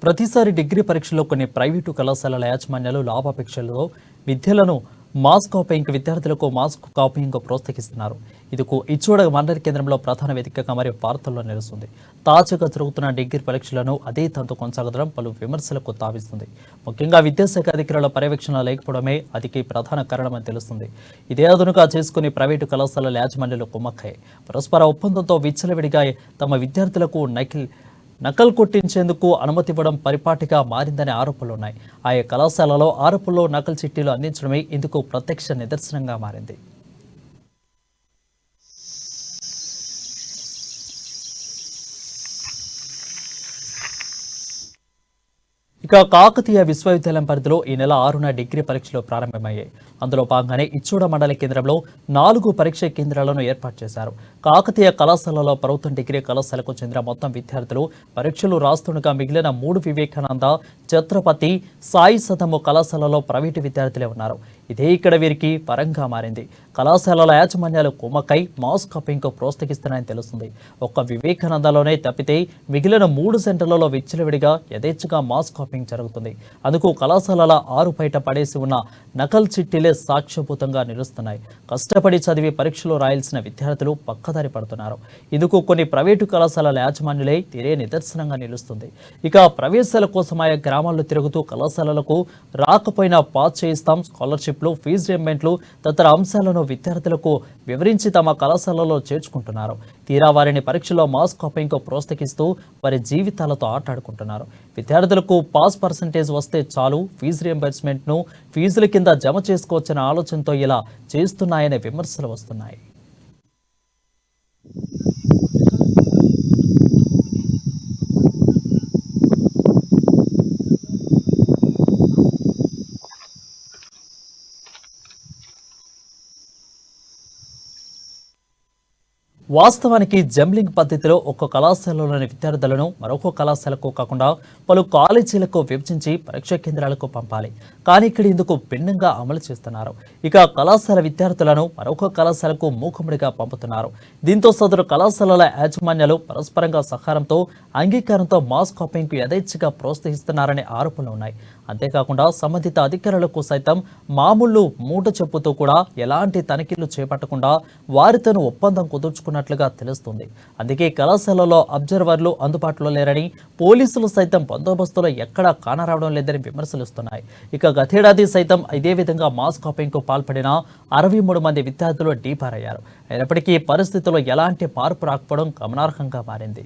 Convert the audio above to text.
ప్రతిసారి డిగ్రీ పరీక్షల్లో కొన్ని ప్రైవేటు కళాశాలల యాజమాన్యాలు లాభాపేక్షలతో విద్యలను మాస్ కాపీయింగ్ విద్యార్థులకు మాస్ కాపీయింగ్ ప్రోత్సహిస్తున్నారు. ఇదికు ఇచ్చోడ మండలి కేంద్రంలో ప్రధాన వేదికగా మరి వార్తల్లో నిలుస్తుంది. తాజాగా జరుగుతున్న డిగ్రీ పరీక్షలను అదే తంతు కొనసాగడం పలు విమర్శలకు తావిస్తుంది. ముఖ్యంగా విద్యాశాఖ అధికారుల పర్యవేక్షణ లేకపోవడమే అదికి ప్రధాన కారణమని తెలుస్తుంది. ఇదే అదునుగా చేసుకుని ప్రైవేటు కళాశాలల యాజమాన్యాలు కుమ్మక్కయ్యాయి. పరస్పర ఒప్పందంతో విచ్చలవిడిగా తమ విద్యార్థులకు నకల్ కొట్టించేందుకు అనుమతి ఇవ్వడం పరిపాటిగా మారిందనే ఆరోపణలున్నాయి. ఆయా కళాశాలలో ఆరోపణలో నకల్ చిట్టీలు అందించడమే ఇందుకు ప్రత్యక్ష నిదర్శనంగా మారింది. ఇక కాకతీయ విశ్వవిద్యాలయం పరిధిలో ఈ నెల 6న డిగ్రీ పరీక్షలు ప్రారంభమయ్యాయి. అందులో భాగంగానే ఇచ్చోడ మండల కేంద్రంలో 4 పరీక్ష కేంద్రాలను ఏర్పాటు చేశారు. కాకతీయ కళాశాలలో ప్రభుత్వ డిగ్రీ కళాశాలకు చెందిన మొత్తం విద్యార్థులు పరీక్షలు రాస్తుండగా మిగిలిన 3 వివేకానంద, ఛత్రపతి సాయి సదము కళాశాలలో ప్రైవేటు విద్యార్థులే ఉన్నారు. ఇదే ఇక్కడ వీరికి పరంగా మారింది. కళాశాలల యాజమాన్యాలు కుమ్మకై మాస్ కాపీయింగ్కు ప్రోత్సహిస్తున్నాయని తెలుస్తుంది. ఒక్క వివేకానందలోనే తప్పితే మిగిలిన 3 సెంటర్లలో విచ్చలవిడిగా యథేచ్ఛగా మాస్ కాపీయింగ్ జరుగుతుంది. అందుకు కళాశాలల 6 బయట పడేసి ఉన్న నకల్ చిట్టీలే సాక్ష్యభూతంగా నిలుస్తున్నాయి. కష్టపడి చదివి పరీక్షలు రాయాల్సిన విద్యార్థులు పక్కదారి పడుతున్నారు. ఇందుకు కొన్ని ప్రైవేటు కళాశాలల యాజమాన్యులే తీరే నిదర్శనంగా నిలుస్తుంది. ఇక ప్రవేశాల కోసం ఆయా గ్రామాల్లో తిరుగుతూ కళాశాలలకు రాకపోయినా పాస్ చేయిస్తాం, స్కాలర్షిప్లు, ఫీజు రియంబర్స్మెంట్లు తదితర అంశాలను విద్యార్థులకు వివరించి తమ కళాశాలలో చేర్చుకుంటున్నారు. తీరా వారిని పరీక్షలో మాస్ కాపీయింగ్కు ప్రోత్సహిస్తూ వారి జీవితాలతో ఆటాడుకుంటున్నారు. విద్యార్థులకు పాస్ పర్సంటేజ్ వస్తే చాలు, ఫీజు రియంబర్స్మెంట్ను ఫీజుల కింద జమ చేసుకోవచ్చనే ఆలోచనతో ఇలా చేస్తున్నాయనే విమర్శలు వస్తున్నాయి. వాస్తవానికి జంబ్లింగ్ పద్ధతిలో ఒక్క కళాశాలలోని విద్యార్థులను మరొక కళాశాలకు కాకుండా పలు కాలేజీలకు విభజించి పరీక్షా కేంద్రాలకు పంపాలి. కానీ ఇక్కడ ఇందుకు భిన్నంగా అమలు చేస్తున్నారు. ఇక కళాశాల విద్యార్థులను మరొక కళాశాలకు మూకుమ్మడిగా పంపుతున్నారు. దీంతో సదరు కళాశాలల యాజమాన్యాలు పరస్పరంగా సహకారంతో అంగీకారంతో మాస్ కాపీయింగ్కు యథేచ్ఛగా ప్రోత్సహిస్తున్నారనే ఆరోపణలు ఉన్నాయి. అంతేకాకుండా సంబంధిత అధికారులకు సైతం మామూలు మూట చెప్పుతూ కూడా ఎలాంటి తనిఖీలు చేపట్టకుండా వారితోనూ ఒప్పందం కుదుర్చుకున్నట్లుగా తెలుస్తుంది. అందుకే కళాశాలలో అబ్జర్వర్లు అందుబాటులో లేరని, పోలీసులు సైతం బందోబస్తులో ఎక్కడా కానరావడం లేదని విమర్శలుస్తున్నాయి. ఇక గతేడాది సైతం ఇదే విధంగా మాస్ కాపీయింగ్కు పాల్పడిన 63 మంది విద్యార్థులు డీపారయ్యారు. అయినప్పటికీ పరిస్థితుల్లో ఎలాంటి మార్పు రాకపోవడం గమనార్హంగా మారింది.